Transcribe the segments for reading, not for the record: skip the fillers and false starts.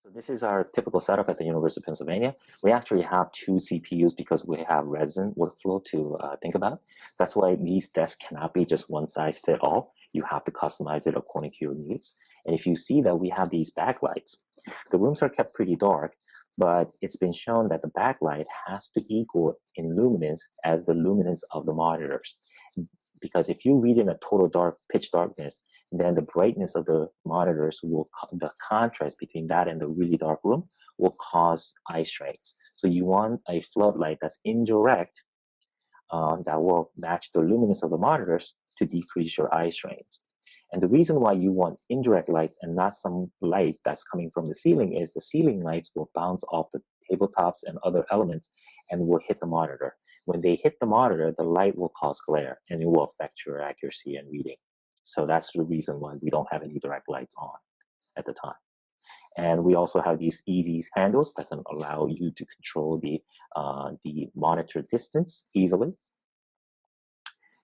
So this is our typical setup at the University of Pennsylvania. We actually have two CPUs because we have resident workflow to think about. That's why these desks cannot be just one size fit all. You have to customize it according to your needs. And if you see that we have these backlights, the rooms are kept pretty dark, but it's been shown that the backlight has to equal in luminance as the luminance of the monitors. Because if you read in a total dark, pitch darkness, then the brightness of the monitors the contrast between that and the really dark room will cause eye strains. So you want a floodlight that's indirect, that will match the luminance of the monitors to decrease your eye strains. And the reason why you want indirect lights and not some light that's coming from the ceiling is the ceiling lights will bounce off the tabletops and other elements and will hit the monitor. When they hit the monitor, the light will cause glare and it will affect your accuracy and reading. So that's the reason why we don't have any direct lights on at the time. And we also have these easy handles that can allow you to control the monitor distance easily.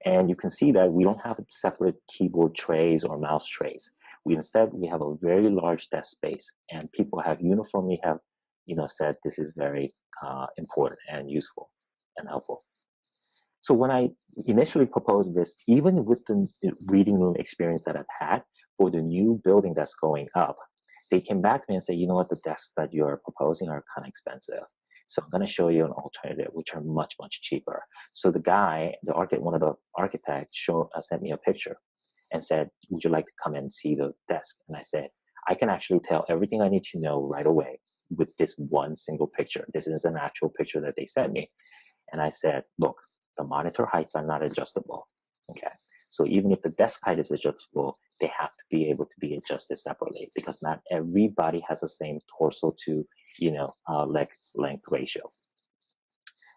And you can see that we don't have separate keyboard trays or mouse trays. Instead, we have a very large desk space, and people have uniformly said this is very important and useful and helpful. So when I initially proposed this, even with the reading room experience that I've had for the new building that's going up, they came back to me and said, you know what, the desks that you're proposing are kind of expensive. So I'm going to show you an alternative, which are much, much cheaper. So one of the architects sent me a picture and said, would you like to come and see the desk? And I said, I can actually tell everything I need to know right away with this one single picture. This is an actual picture that they sent me. And I said, look, the monitor heights are not adjustable. Okay. So even if the desk height is adjustable, they have to be able to be adjusted separately because not everybody has the same torso to, leg length ratio.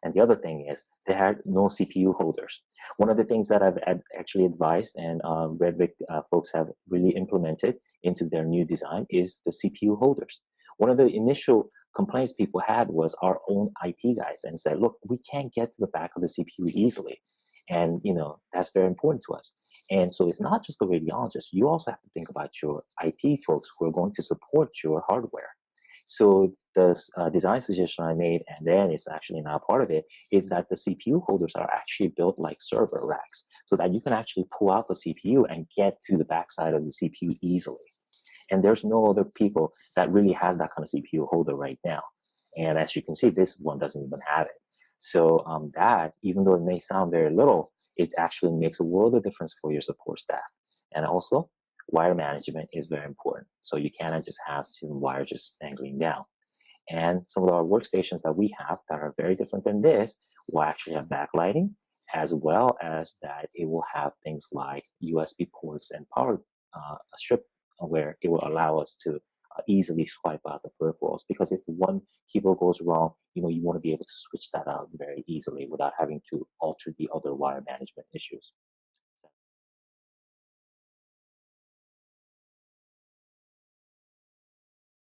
And the other thing is they had no CPU holders. One of the things that I've actually advised and Redwick folks have really implemented into their new design is the CPU holders. One of the initial complaints people had was our own IT guys and said, look, we can't get to the back of the CPU easily. And, that's very important to us. And so it's not just the radiologist. You also have to think about your IT folks who are going to support your hardware. So the design suggestion I made, and then it's actually now part of it, is that the CPU holders are actually built like server racks so that you can actually pull out the CPU and get to the backside of the CPU easily. And there's no other people that really has that kind of CPU holder right now. And as you can see, this one doesn't even have it. So that, even though it may sound very little, it actually makes a world of difference for your support staff. And also, wire management is very important. So you cannot just have some wire just dangling down. And some of our workstations that we have that are very different than this will actually have backlighting, as well as that it will have things like USB ports and power strip where it will allow us to easily swipe out the peripherals. Because if one keyboard goes wrong, you want to be able to switch that out very easily without having to alter the other wire management issues.